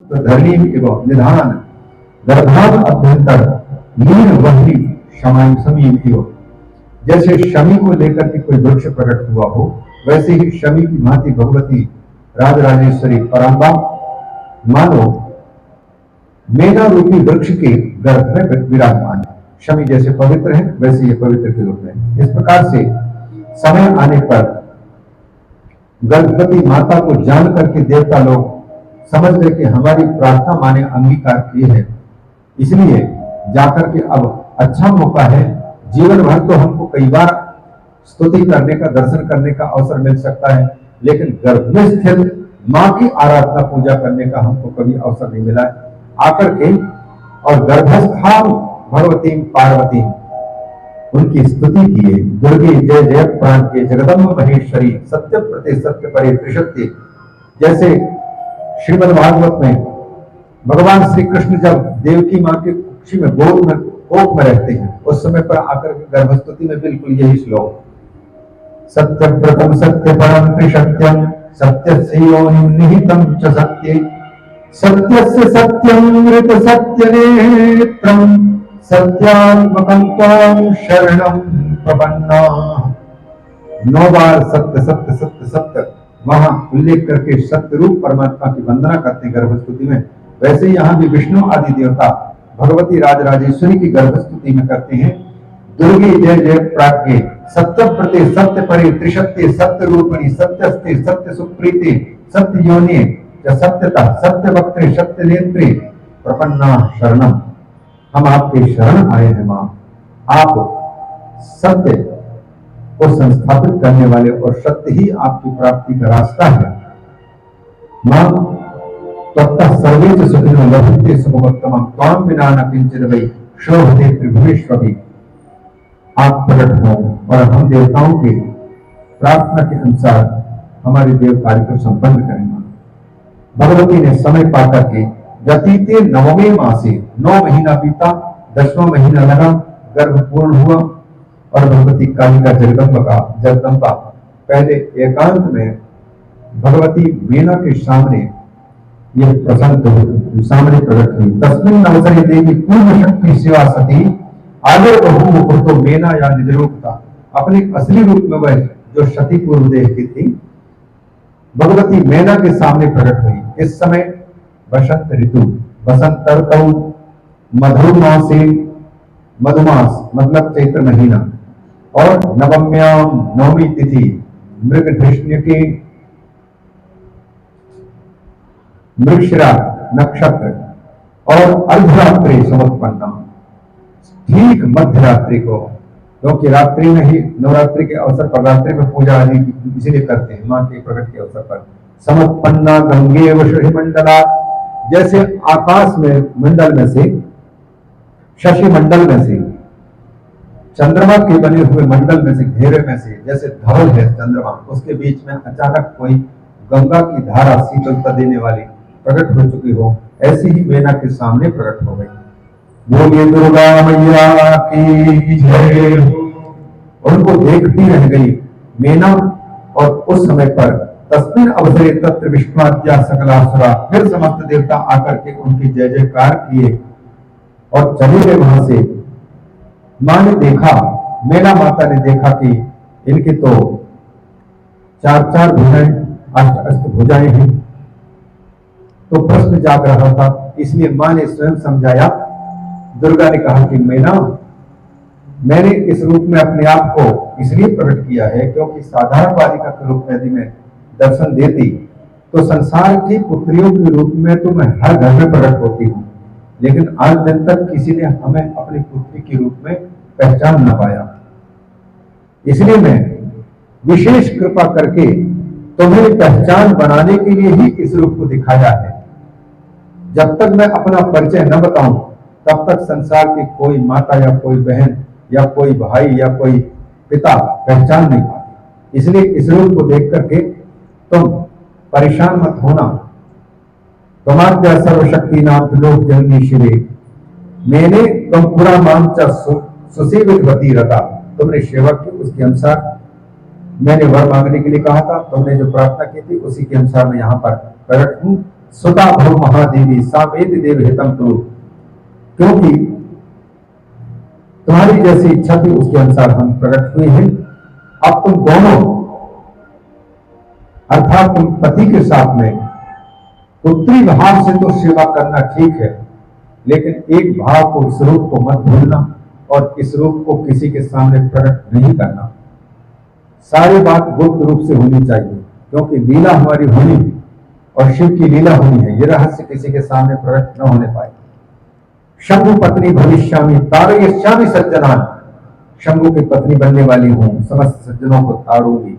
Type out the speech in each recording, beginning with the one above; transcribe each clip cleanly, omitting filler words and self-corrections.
तो धरणी एवं निधान गर्भाद अभ्यंतर लीन वही शमाय समीम एवं। जैसे शमी को लेकर के कोई वृक्ष प्रकट हुआ हो, वैसे ही शमी की भांति भगवती राजराजेश्वरी परम्बा मानो मेना रूपी वृक्ष के गर्भ में विराजमान है। शमी जैसे पवित्र है, वैसे ये पवित्र के रूप में। इस प्रकार से समय आने पर गर्भवती माता को जान करके देवता लोग समझ गए कि हमारी प्रार्थना माने अंगीकार की है, इसलिए जाकर के अब अच्छा मौका है। जीवन भर तो हमको कई बार स्तुति करने का, दर्शन करने का अवसर मिल सकता है, लेकिन गर्भ में स्थित मां की आराधना पूजा करने का हमको कभी अवसर नहीं मिला है। आकर के और गर्भस्थान भगवती पार्वती उनकी स्तुति किए। दुर्गे जय जय प्राण के जगदम्ब महेश्वरी सत्य प्रति सत्य परे त्रिशक्ति। जैसे श्रीमद् भागवत में भगवान श्री कृष्ण जब देवकी मां के कुक्षी में गोद में कोख में रहते हैं, उस समय पर आकर के गर्भस्तुति में बिल्कुल यही श्लोक, सत्य प्रथम सत्य परम त्रिसत्यम सत्यस्य योनिं निहितं च सत्ये सत्यस्य सत्यमृत सत्यनेत्रं सत्यात्मकं त्वां शरणं प्रपन्नाः। 9 बार सत्य सत्य सत्य सत्य वहां उल्लेख करके सत्य रूप परमात्मा की वंदना करते हैं गर्भस्तुति में। वैसे यहाँ भी विष्णु आदि देवता भगवती राजराजेश्वरी की गर्भस्तुति में करते हैं। दुर्गे जय जय प्राज्ञे सत्य प्रति सत्य परे त्रिशक्ति सत्य रूपिणी सत्यस्ते सत्य सुप्रीति सत्य योनि सत्यता सत्य वक्त्रे सत्य नेत्रे प्रपन्ना शरणम। हम आपके शरण आए हैं मां। आप सत्य को संस्थापित करने वाले और सत्य ही आपकी प्राप्ति का रास्ता है। मां तत्तः सर्वे च सुखिनो लभन्ते सुखमोत्तमं त्वां विना न किंचित् वै शोभते त्रिभुवेष्वपि। आप प्रकट हो और हम देवताओं के प्रार्थना के अनुसार हमारे देव कार्य को संपन्न करेंगे। भगवती ने समय पाकर के व्यतीते 9वें मासे 9 महीना बीता, 10वां महीना लगा, गर्भ पूर्ण हुआ और भगवती कालिका जगदम्बा पहले एकांत में भगवती मीना के सामने यह प्रसन्न सामने प्रकट हुई। तस्मिन् अवसरे देवी पूर्ण शक्ति शिवा सती आगे बहु तो मेना या निज रूप था। अपने असली रूप में वह जो सती पूर्व देह की थी भगवती मेना के सामने प्रकट हुई। इस समय बसंत ऋतु, बसंत ऋतु मधुमासे, मधुमास मतलब चैत्र महीना, और नवम्याम 9वीं तिथि मृगधृष्ण की मृगशिरा नक्षत्र और अर्धरात्रि समुत्पन्ना। ठीक मध्य रात्रि को, क्योंकि रात्रि में ही नवरात्रि के अवसर पर रात्रि में पूजा आदि इसीलिए करते हैं मां के प्रकट के अवसर पर। समुत्पन्ना गंगे शशि मंडला, जैसे आकाश में मंडल में से, शशि मंडल में से, चंद्रमा के बने हुए मंडल में से, घेरे में से, जैसे धवल है चंद्रमा, उसके बीच में अचानक कोई गंगा की धारा शीतलता देने वाली प्रकट हो चुकी हो, ऐसी ही मेना के सामने प्रकट हो गई। बोलिए दुर्गा मैया की जय। उनको देखती रह गई मेना, और उस समय पर तस्मिन् अवसरे तत्र विष्णुआद्या सकलासुरा, फिर समस्त देवता आकर के उनकी जय जयकार किए और चले गए वहां से। मां ने देखा, मेना माता ने देखा कि इनकी तो 4 भुजाएं, अष्ट भुजाएं हैं, तो प्रश्न जाग रहा था। इसलिए मां ने स्वयं समझाया। दुर्गा ने कहा कि मेना, मैंने इस रूप में अपने आप को इसलिए प्रकट किया है क्योंकि साधारण बालिका के रूप में यदि मैं दर्शन देती तो संसार की पुत्रियों के रूप में तो मैं हर घर में प्रकट होती हूँ, लेकिन आज दिन तक किसी ने हमें अपनी पुत्री के रूप में पहचान न पाया। इसलिए मैं विशेष कृपा करके तुम्हें पहचान बनाने के लिए ही इस रूप को दिखाया है। जब तक मैं अपना परिचय न बताऊं तब तक संसार की कोई माता या कोई बहन या कोई भाई या कोई पिता पहचान नहीं पाते। इसलिए इस रूप को देख करके तुम परेशान मत होना। तुम्हाद्या सर्वशक्ति नाम त्रिलोक जननी शिवे, मैंने तुम पूरा मांचा सुसेवितवती रता। तुमने सेवा की, उसके अनुसार मैंने वर मांगने के लिए कहा था, तुमने जो प्रार्थना की थी उसी के अनुसार मैं यहाँ पर प्रकट हूँ। सुता भव महादेवी सामेति देव हितम कुरु। क्योंकि तुम्हारी जैसी इच्छा थी उसके अनुसार हम प्रकट हुए हैं। अब तुम दोनों अर्थात तुम पति के साथ में पुत्री भाव से तो सेवा करना ठीक है, लेकिन एक भाव को, इस रूप को मत भूलना और इस रूप को किसी के सामने प्रकट नहीं करना। सारी बात गुप्त रूप से होनी चाहिए, क्योंकि लीला हमारी होनी है और शिव की लीला होनी है। ये रहस्य किसी के सामने प्रकट न होने पाए। शंभु पत्नी भविष्यामि तारयिष्यामि सज्जनान। शंभु की पत्नी बनने वाली हूं, समस्त सज्जनों को तारूंगी।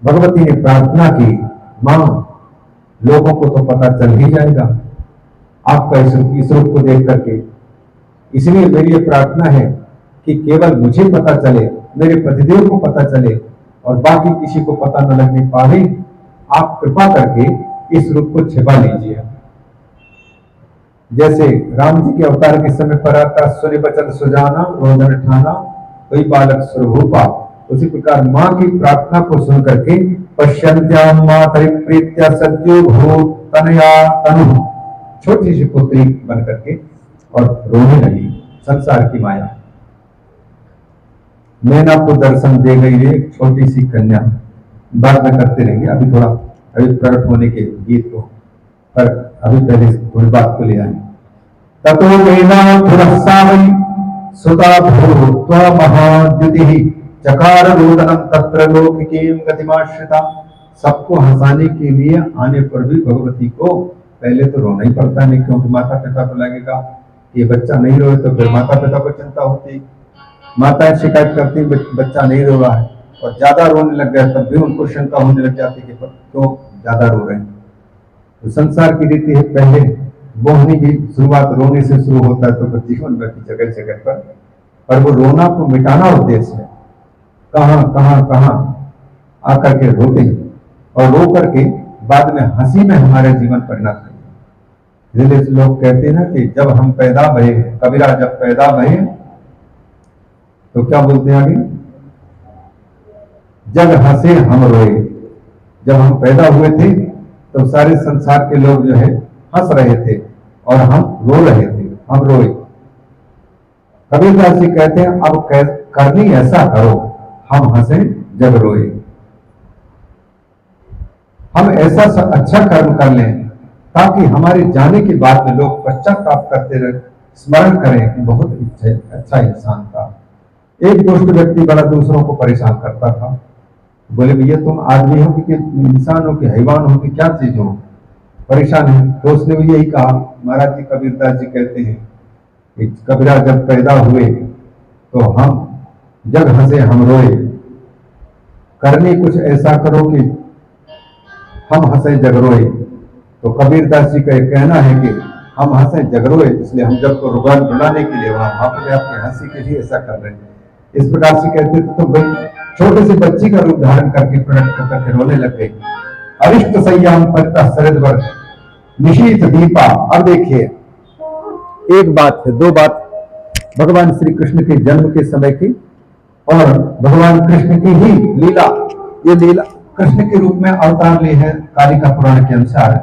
भगवती ने प्रार्थना की, मां लोगों को तो पता चल ही जाएगा आपका इस रूप को देख करके, इसलिए मेरी ये प्रार्थना है कि केवल मुझे पता चले, मेरे पतिदेव को पता चले और बाकी किसी को पता न लगने पाए। आप कृपा करके इस रूप को छिपा लीजिए। जैसे राम जी के अवतार के समय पर आता सुनि बचन सुजाना रोदन ठाना कोई बालक स्वरूपा, उसी प्रकार मां की प्रार्थना को सुन करके पश्यन्त्याम मातरि प्रीत्या सद्यो भूत तनया तनु, छोटी सी पुत्री बन करके और रोने लगी। संसार की माया मैना को दर्शन दे गई रे छोटी सी कन्या। बाद में करते रहेंगे, अभी प्रकट होने के गीत को, पर अभी पहले थोड़ी बात को ले आए। ततो मैना पुरस्सावै सुता भूत्वा महाद्युतिः चकार रोदनम तत्र लोकिकीं गतिमाश्रिता। सबको हंसाने के लिए आने पर भी भगवती को पहले तो रोना ही पड़ता नहीं, क्योंकि माता पिता को लगेगा कि बच्चा नहीं रोए तो फिर माता पिता को चिंता होती। माताएं शिकायत करती बच्चा नहीं रो रहा है, और ज्यादा रोने लग गया तब भी उनको शंका होने लग जाती कि क्यों ज्यादा रो रहे हैं। तो संसार की रीति है, पहले बोहनी की शुरुआत रोने से शुरू होता है, तो फिर जीवन में जगह जगह पर वो रोना को मिटाना उद्देश्य है। कहां कहां कहां आकर के रोते हैं और रो करके बाद में हंसी में हमारे जीवन परिणत है। इसलिए लोग कहते हैं ना कि जब हम पैदा भये, कबीरा जब पैदा भये तो क्या बोलते हैं आगे, जब हंसे हम रोए। जब हम पैदा हुए थे तो सारे संसार के लोग जो है हंस रहे थे और हम रो रहे थे, हम रोए। कबीरदास जी कहते हैं अब करनी ऐसा करो, हम हंसे जब रोए। हम ऐसा अच्छा कर्म कर लें ताकि हमारे जाने के बाद में लोग पश्चाताप करते रहे, स्मरण करें कि बहुत अच्छा इंसान था। एक दुष्ट व्यक्ति बड़ा दूसरों को परेशान करता था। बोले भैया तुम आदमी हो कि इंसान हो कि हैवान हो कि क्या चीज हो, परेशान है। तो उसने भी यही कहा। महाराज जी कबीरदास जी कहते हैं कि कबीरा जब पैदा हुए तो हम जब हंसे हम रोए। करने कुछ ऐसा करो कि हम हंसे जग रोए। तो कबीरदास जी का कहना है कि हम हंसे जग रोए, इसलिए हम जब को रुलाने के लिए वहां अपने आपकी हंसी के लिए ऐसा कर रहे हैं। इस प्रकार से कहते तो भाई छोटे से बच्ची का रूप धारण करके प्रकट करके रोने लग गई। अरिष्ट सय्याम परितः शरदवर निशीथ दीपा। अब देखिए एक बात है, दो बात भगवान श्री कृष्ण के जन्म के समय की और भगवान कृष्ण की ही लीला। ये लीला कृष्ण के रूप में अवतार लिए है। कालिका पुराण के अनुसार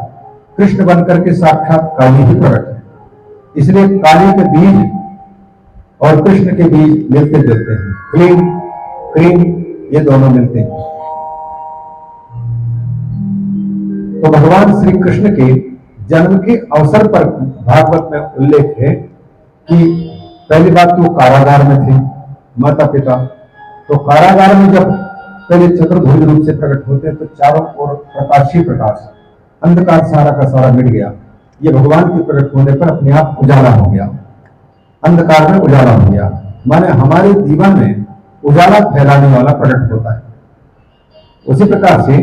कृष्ण बनकर के साक्षात काली ही प्रकट है, इसलिए काली के बीज और कृष्ण के बीज मिलते जुलते हैं। क्लीम क्रीम ये दोनों मिलते हैं। तो भगवान श्री कृष्ण के जन्म के अवसर पर भागवत में उल्लेख है कि पहली बात तो कारागार में थे माता पिता। तो कारागार में जब पहले चतुर्भुज रूप से प्रकट होते हैं तो चारों ओर प्रकाश ही प्रकाश, अंधकार सारा का सारा मिट गया। ये भगवान के प्रकट होने पर अपने आप उजाला हो गया, अंधकार में उजाला हो गया। माने हमारे जीवन में उजाला फैलाने वाला प्रकट होता है। उसी प्रकार से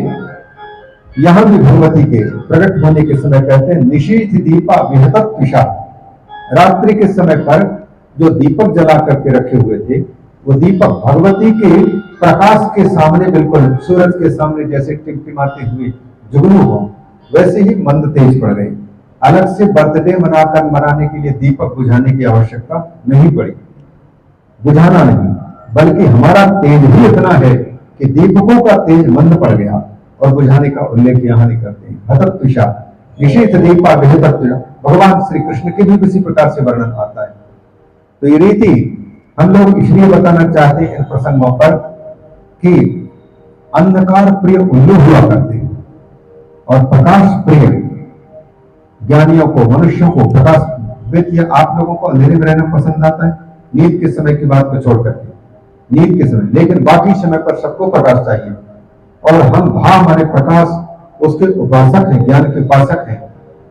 यहां भी भगवती के प्रकट होने के समय कहते हैं निशीथ दीपा विहतत विषा। रात्रि के समय पर जो दीपक जला करके रखे हुए थे वो दीपक भगवती के प्रकाश के सामने, बिल्कुल सूरज के सामने जैसे टिमटिमाते हुए जुगनू हो, वैसे ही मंद तेज पड़ गए। अलग से बर्थडे मनाने के लिए दीपक बुझाने की आवश्यकता नहीं पड़ी, बुझाना नहीं, बल्कि हमारा तेज ही इतना है कि दीपकों का तेज मंद पड़ गया और बुझाने का उल्लेख यहाँ नहीं करते हैं। हतत विषा, निशीथ दीपा विहितत्व भगवान श्री कृष्ण के भी किसी प्रकार से वर्णन आता है। तो ये रीति हम लोग इसलिए बताना चाहते हैं इन प्रसंगों पर कि अंधकार प्रिय उल्लू हुआ करते हैं और प्रकाश प्रिय ज्ञानियों को, मनुष्यों को प्रकाश। ये आप लोगों को अंधेरे में रहना पसंद आता है नींद के समय की बात को छोड़ करके, नींद के समय, लेकिन बाकी समय पर सबको प्रकाश चाहिए। और हम हमारे प्रकाश उसके उपासक हैं, ज्ञान के उपासक हैं।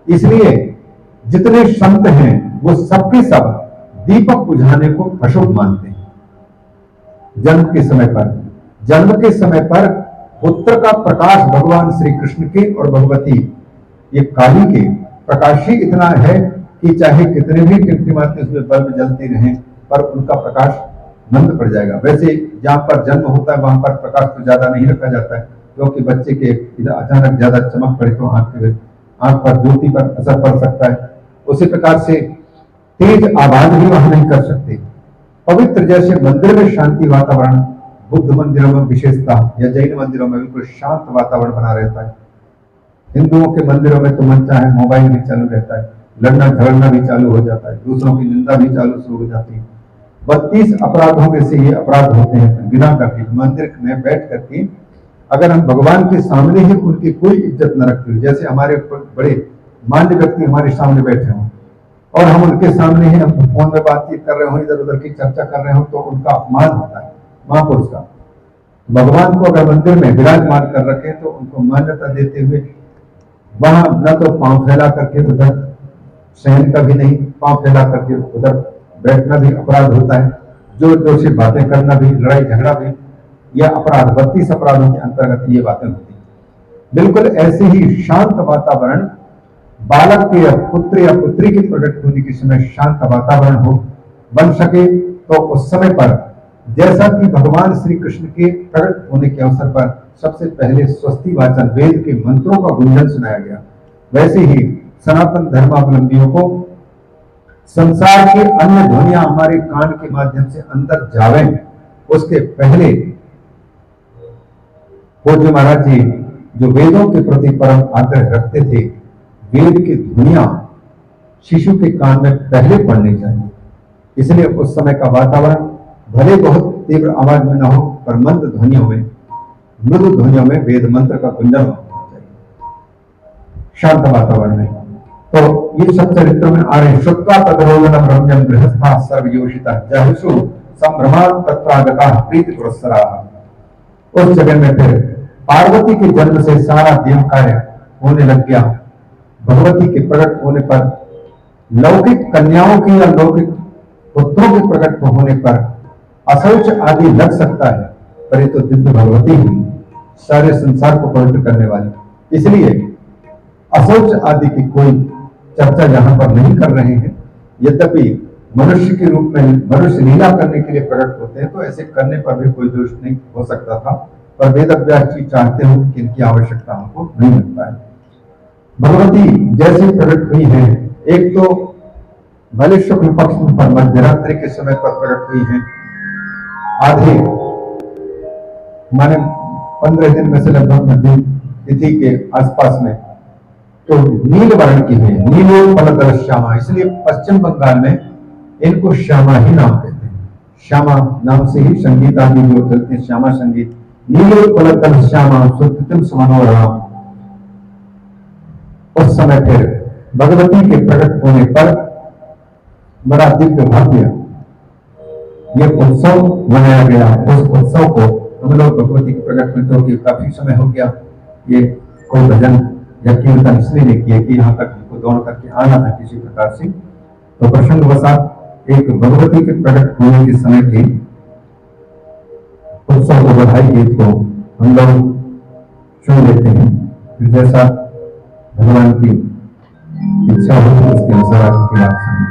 इसलिए जितने संत हैं वो सबके सब दीपक बुझाने को अशुभ मानते हैं। जन्म के समय पर पुत्र का प्रकाश भगवान श्री कृष्ण के और भगवती ये काली के प्रकाश ही इतना है कि चाहे कितने भी टिमटिमाते उसमें बल्ब जलते रहें पर उनका प्रकाश मंद पड़ जाएगा। वैसे जहां पर जन्म होता है वहां पर प्रकाश तो ज्यादा नहीं रखा जाता है, क्योंकि बच्चे के इधर अचानक ज्यादा चमक पड़े तो आंख पर ज्योति पर असर पड़ सकता है। उसी प्रकार से तेज आवाज भी वहां नहीं कर सकते। पवित्र जैसे मंदिर में शांति वातावरण, बुद्ध मंदिरों में विशेषता या जैन मंदिरों में बिल्कुल शांत वातावरण बना रहता है। हिंदुओं के मंदिरों में तो मन चाहे मोबाइल भी चालू रहता है, लड़ना झगड़ना भी चालू हो जाता है, दूसरों की निंदा भी चालू शुरू हो जाती है। 32 अपराधों में से ये अपराध होते हैं बिना करके मंदिर में बैठ करके अगर हम भगवान के सामने ही उनकी कोई इज्जत न रखते हो। जैसे हमारे बड़े मान्य व्यक्ति हमारे सामने बैठे हों और हम उनके सामने ही हम फोन में बातचीत कर रहे हो, इधर उधर की चर्चा कर रहे हो, तो उनका अपमान होता है महापुरुष का। भगवान को अगर मंदिर में विराजमान कर रखे तो उनको मान्यता देते हुए वहां न तो पांव फैला करके उधर शयन का भी नहीं, पांव फैला करके उधर बैठना भी अपराध होता है। जोर जोर से बातें करना भी, लड़ाई झगड़ा भी, यह अपराध 32 अपराधों के अंतर्गत ये बातें होती हैं। बिल्कुल ऐसे ही शांत वातावरण बालक के या पुत्र या पुत्री के प्रकट होने के समय शांत वातावरण हो बन सके, तो उस समय पर जैसा कि भगवान श्री कृष्ण के प्रकट होने के अवसर पर सबसे पहले स्वस्ति वाचन वेद के मंत्रों का गुंजन सुनाया गया, वैसे ही सनातन धर्मावलंबियों को संसार के अन्य ध्वनियां हमारे कान के माध्यम से अंदर जावे, उसके पहले पूज्य महाराज जी जो वेदों के प्रति परम आग्रह रखते थे, वेद की ध्वनियां शिशु के कान में पहले पड़नी चाहिए। इसलिए उस समय का वातावरण भले बहुत तीव्र आवाज में न हो पर मंद ध्वनियों में, मृदु ध्वनियों में वेद मंत्र का गुंजन होना चाहिए शांत वातावरण में। तो ये सब चरित्रों में आ रहे। श्रुत्वा तदरोदन ब्रह्मण्यम गृहस्था सर्वयोषिता जहिषु संभ्रमात् तत्रागता प्रीति पुरस्सरा। उस जगह में फिर पार्वती के जन्म से सारा देव कार्य होने लग गया। भगवती के प्रकट होने पर लौकिक कन्याओं की या लौकिक पुत्रों के प्रकट होने पर अशौच आदि लग सकता है, पर ये तो दिव्य भगवती हुई, सारे संसार को पवित्र करने वाली। इसलिए अशौच आदि की कोई चर्चा यहां पर नहीं कर रहे हैं। यद्यपि मनुष्य के रूप में मनुष्य लीला करने के लिए प्रकट होते हैं, तो ऐसे करने पर भी कोई दोष नहीं हो सकता था, पर वेद व्यास जी चाहते हो कि इनकी आवश्यकता हमको नहीं लगता है। भगवती जैसे प्रकट हुई है, एक तो भले शुक्ल पक्ष पर मध्यरात्रि के समय पर प्रकट हुई है, आधे माने 15 दिन में से लगभग मध्यम तिथि के आसपास में, तो नील वर्ण की है, नीलोत्पल श्यामा। इसलिए पश्चिम बंगाल में इनको श्यामा ही नाम कहते हैं। श्यामा नाम से ही संगीत आदि जो चलते हैं, श्यामा संगीत। नीलोत्पल श्यामा सुकृतिम सुमनोरम। उस समय फिर भगवती के प्रकट होने पर बड़ा दिव्य भव्य ये उत्सव मनाया गया। उस उत्सव को हम लोग भगवती के प्रकट होने के काफी समय हो गया, ये कोई भजन या कीर्तन इसलिए नहीं किया कि यहाँ तक हमको दौड़ करके आना था किसी प्रकार से। तो प्रसंग वसात एक भगवती के प्रकट होने के समय के उत्सव को, बधाई गीत को हम लोग सुन लेते हैं। फिर जैसा भगवान की इच्छा होगी उसके अनुसार आपकी बात सुनेंगे।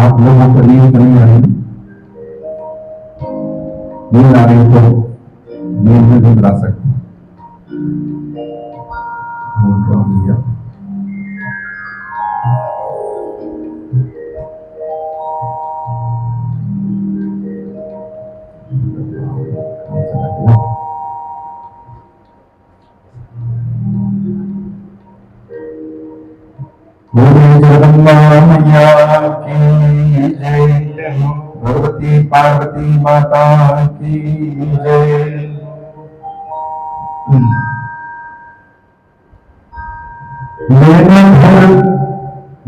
आप लोगों को नींद नहीं आ रही, नींद आ रही तो नींद में भी ला सकते हैं। जगदम्बा मैया की जय। भगवती पार्वती माता की जय।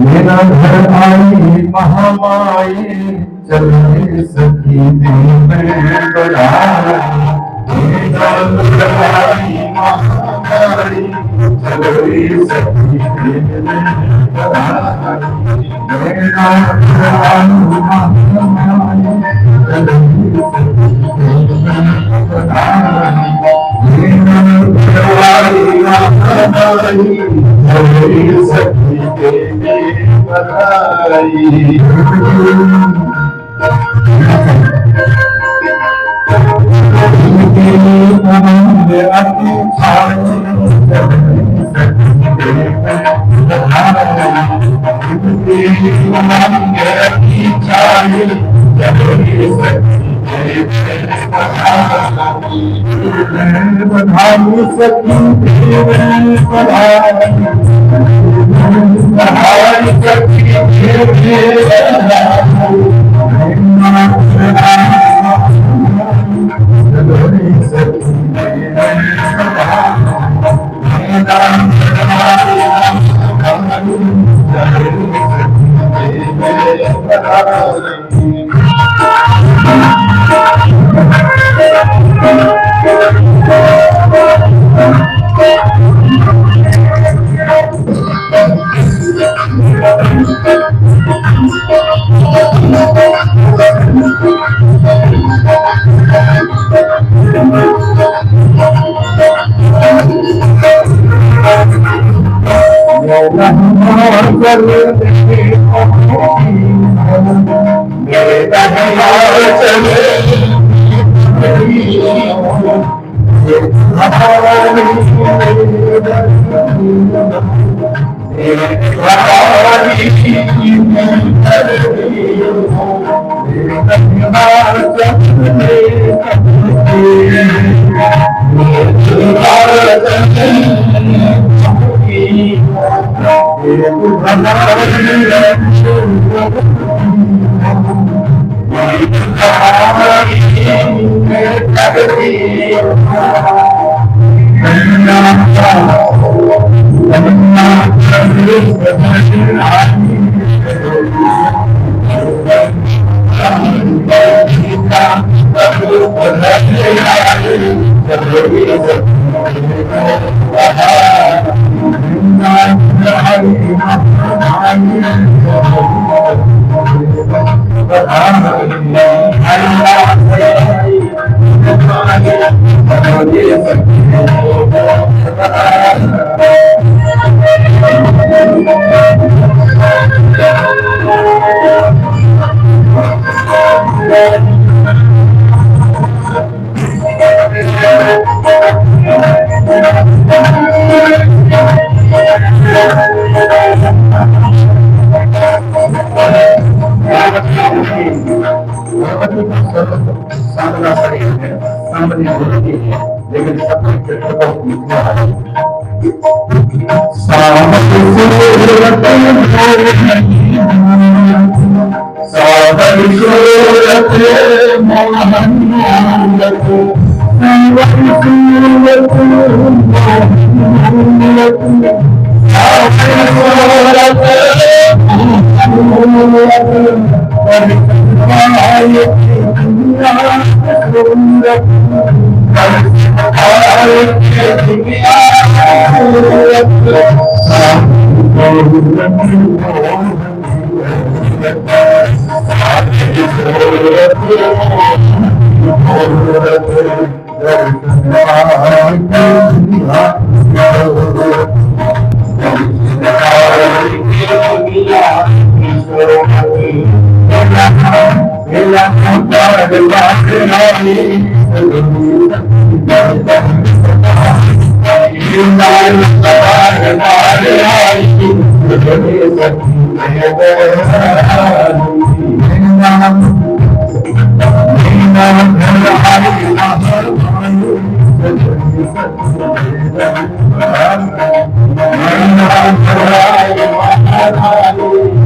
मेरा घर आई महामाई, चले सखी दिन में बढ़ाई। मेरा घर आई महामाई, चले सखी दिन में बढ़ाई। मेरा घर आई महामाई, चले सखी दिन में बढ़ाई। मेरा घर आई महामाई, चले सखी दिन में बढ़ाई।